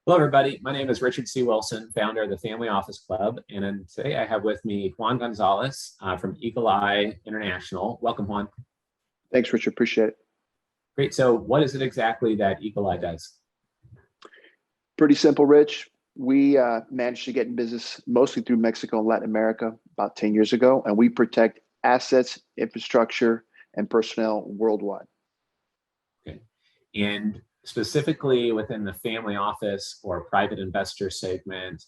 Hello, everybody. My name is Richard C. Wilson, founder of the Family Office Club. And then today I have with me Juan Gonzalez from Eagle Eye International. Welcome, Juan. Thanks, Richard. Appreciate it. Great. So, what is it exactly that Eagle Eye does? Pretty simple, Rich. We managed to get in business mostly through Mexico and Latin America about 10 years ago, and we protect assets, infrastructure, and personnel worldwide. Okay. And specifically within the family office or private investor segment,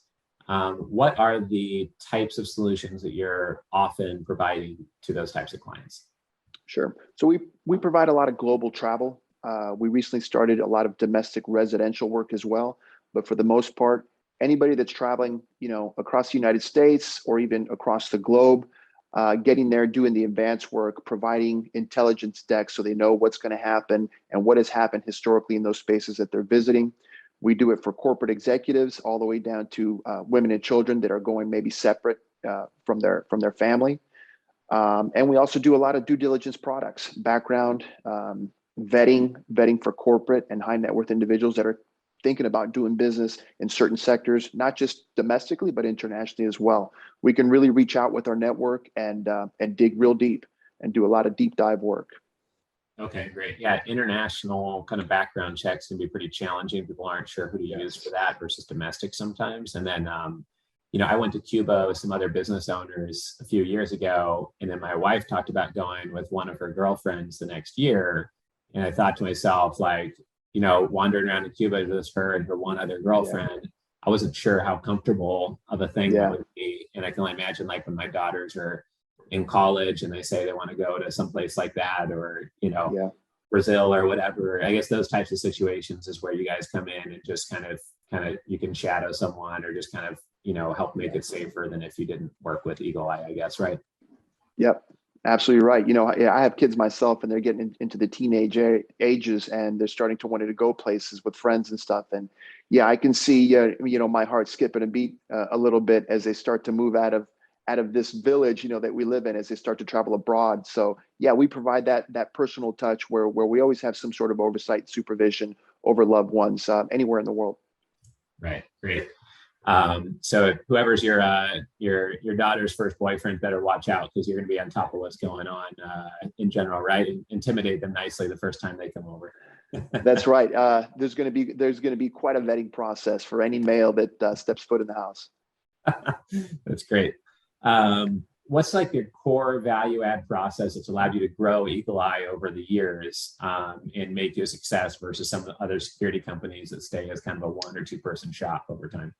what are the types of solutions that you're often providing to those types of clients? Sure. So we provide a lot of global travel. We recently started a lot of domestic residential work as well, but for the most part, anybody that's traveling, across the United States or even across the globe, getting there, doing the advance work, providing intelligence decks so they know what's going to happen and what has happened historically in those spaces that they're visiting. We do it for corporate executives all the way down to women and children that are going maybe separate from their family. And we also do a lot of due diligence products, background vetting for corporate and high net worth individuals that are thinking about doing business in certain sectors, not just domestically, but internationally as well. We can really reach out with our network and dig real deep and do a lot of deep dive work. Okay, great. Yeah, international kind of background checks can be pretty challenging. People aren't sure who to use for that versus domestic sometimes. And then, I went to Cuba with some other business owners a few years ago, and then my wife talked about going with one of her girlfriends the next year. And I thought to myself, like, wandering around in Cuba, just her and her one other girlfriend, I wasn't sure how comfortable of a thing that would be. And I can only imagine, like, when my daughters are in college and they say they want to go to someplace like that, or, Brazil or whatever. I guess those types of situations is where you guys come in and just kind of you can shadow someone or just kind of, help make it safer than if you didn't work with Eagle Eye, I guess, right? Yep. Absolutely right. I have kids myself, and they're getting into the teenage ages, and they're starting to want to go places with friends and stuff. And I can see, my heart skipping a beat a little bit as they start to move out of this village, that we live in, as they start to travel abroad. So we provide that personal touch where we always have some sort of oversight, supervision over loved ones anywhere in the world. Right. Great. So whoever's your daughter's first boyfriend better watch out, because you're going to be on top of what's going on in general, right? And intimidate them nicely the first time they come over. That's right. There's going to be quite a vetting process for any male that steps foot in the house. That's great. What's like your core value add process that's allowed you to grow Eagle Eye over the years and make you a success versus some of the other security companies that stay as kind of a 1 or 2 person shop over time?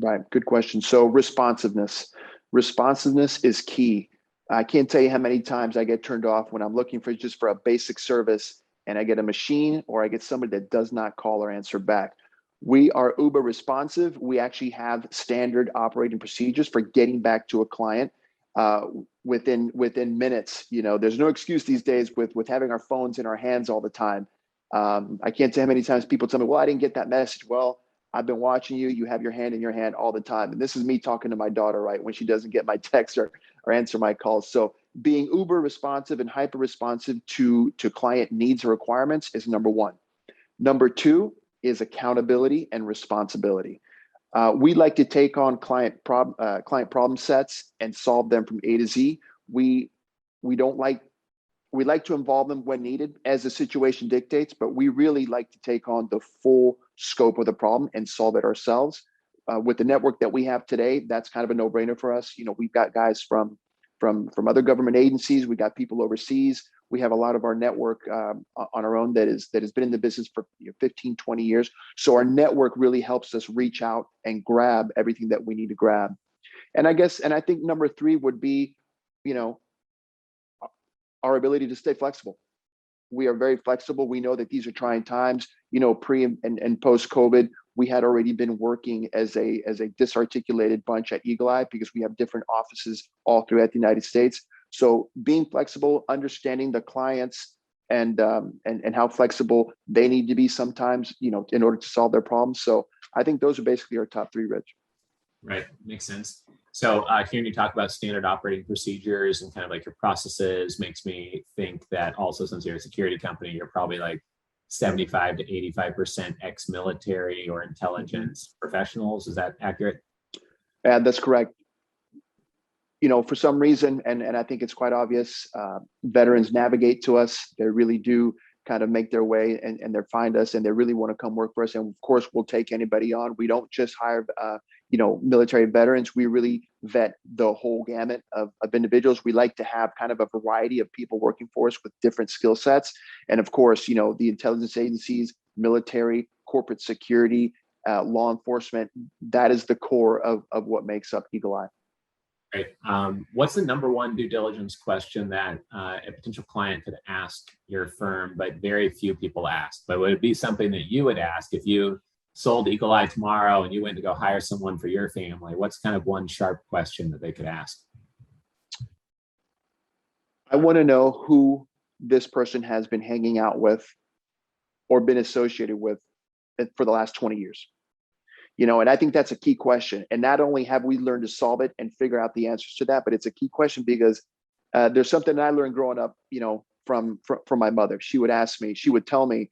Right. Good question. So responsiveness is key. I can't tell you how many times I get turned off when I'm looking for a basic service and I get a machine or I get somebody that does not call or answer back. We are uber responsive. We actually have standard operating procedures for getting back to a client within minutes. There's no excuse these days with having our phones in our hands all the time. I can't tell how many times people tell me, well, I didn't get that message. Well, I've been watching you. You have your hand in your hand all the time. And this is me talking to my daughter, right, when she doesn't get my text or answer my calls. So being uber responsive and hyper responsive to client needs or requirements is number one. Number two is accountability and responsibility. We like to take on client problem sets and solve them from A to Z. We like to involve them when needed as the situation dictates, but we really like to take on the full scope of the problem and solve it ourselves. With the network that we have today, that's kind of a no-brainer for us. We've got guys from other government agencies. We got people overseas. We have a lot of our network on our own that has been in the business for 15, 20 years. So our network really helps us reach out and grab everything that we need to grab. And I think number three would be, our ability to stay flexible. We are very flexible. We know that these are trying times, pre and post COVID. We had already been working as a disarticulated bunch at Eagle Eye because we have different offices all throughout the United States. So being flexible, understanding the clients and how flexible they need to be sometimes, in order to solve their problems. So I think those are basically our top three, Rich. Right. Makes sense. So hearing you talk about standard operating procedures and kind of like your processes makes me think that also, since you're a security company, you're probably like 75 to 85% ex-military or intelligence professionals. Is that accurate? That's correct. You know, for some reason, and I think it's quite obvious, veterans navigate to us. They really do kind of make their way and they find us and they really want to come work for us. And of course, we'll take anybody on. We don't just hire, military veterans. We really vet the whole gamut of individuals. We like to have kind of a variety of people working for us with different skill sets. And of course, the intelligence agencies, military, corporate security, law enforcement, that is the core of what makes up Eagle Eye. Right. What's the number one due diligence question that a potential client could ask your firm, but very few people ask? But would it be something that you would ask if you sold Eagle Eye tomorrow and you went to go hire someone for your family? What's kind of one sharp question that they could ask? I want to know who this person has been hanging out with or been associated with for the last 20 years. And I think that's a key question. And not only have we learned to solve it and figure out the answers to that, but it's a key question because there's something that I learned growing up, from my mother. She would ask me, she would tell me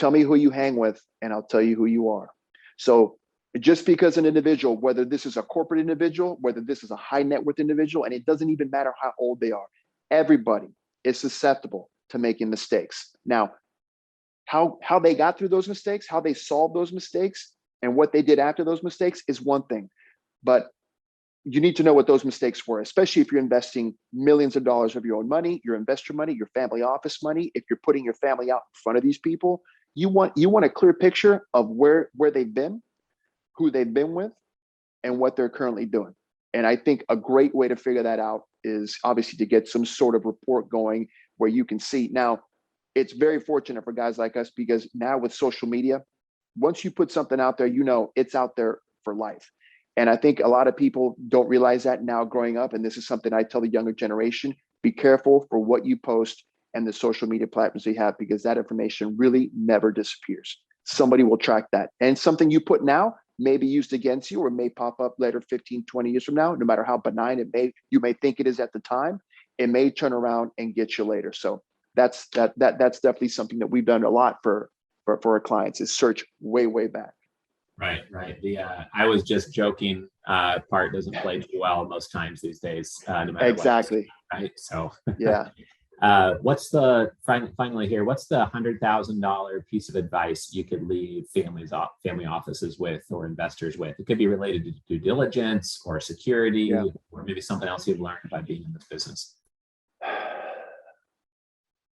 who you hang with, and I'll tell you who you are. So just because an individual, whether this is a corporate individual, whether this is a high net worth individual, and it doesn't even matter how old they are, everybody is susceptible to making mistakes. Now, how they got through those mistakes, how they solved those mistakes, and what they did after those mistakes is one thing, but you need to know what those mistakes were, especially if you're investing millions of dollars of your own money, your investor money, your family office money. If you're putting your family out in front of these people, you want a clear picture of where they've been, who they've been with, and what they're currently doing. And I think a great way to figure that out is obviously to get some sort of report going where you can see. Now, it's very fortunate for guys like us because now with social media, once you put something out there, it's out there for life. And I think a lot of people don't realize that now growing up. And this is something I tell the younger generation, be careful for what you post and the social media platforms you have, because that information really never disappears. Somebody will track that. And something you put now may be used against you or may pop up later, 15, 20 years from now, no matter how benign you may think it is at the time, it may turn around and get you later. So that's definitely something that we've done a lot for our clients is search way back. Right. The I was just joking part doesn't play too well most times these days, no matter exactly. What, right. So yeah. What's the finally here? What's the $100,000 piece of advice you could leave family offices with or investors with? It could be related to due diligence or security, or maybe something else you've learned by being in this business.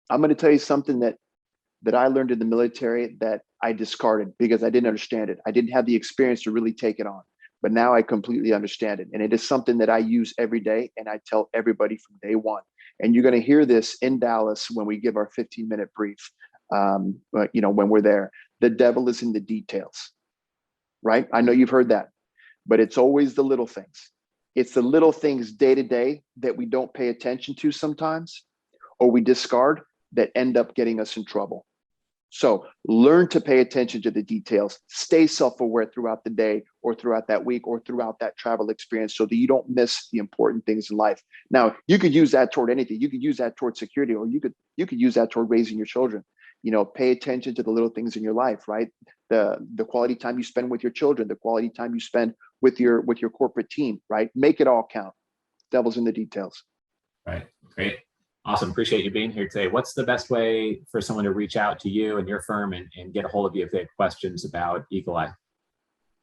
I'm going to tell you something that I learned in the military that I discarded because I didn't understand it. I didn't have the experience to really take it on, but now I completely understand it. And it is something that I use every day. And I tell everybody from day one, and you're going to hear this in Dallas when we give our 15-minute brief. When we're there, the devil is in the details, right? I know you've heard that, but it's always the little things. It's the little things day to day that we don't pay attention to sometimes, or we discard, that end up getting us in trouble. So learn to pay attention to the details, stay self-aware throughout the day or throughout that week or throughout that travel experience so that you don't miss the important things in life. Now, you could use that toward anything. You could use that toward security, or you could use that toward raising your children. Pay attention to the little things in your life, right? The quality time you spend with your children, the quality time you spend with your corporate team, right? Make it all count. Devil's in the details. Right. Great. Awesome. Appreciate you being here today. What's the best way for someone to reach out to you and your firm and get a hold of you if they have questions about Eagle Eye?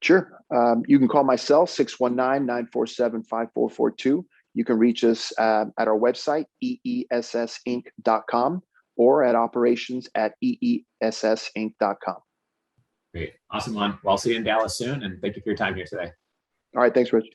Sure. You can call my cell, 619-947-5442. You can reach us at our website, eessinc.com, or at operations@eessinc.com. Great. Awesome, Juan. Well, I'll see you in Dallas soon, and thank you for your time here today. All right. Thanks, Rich.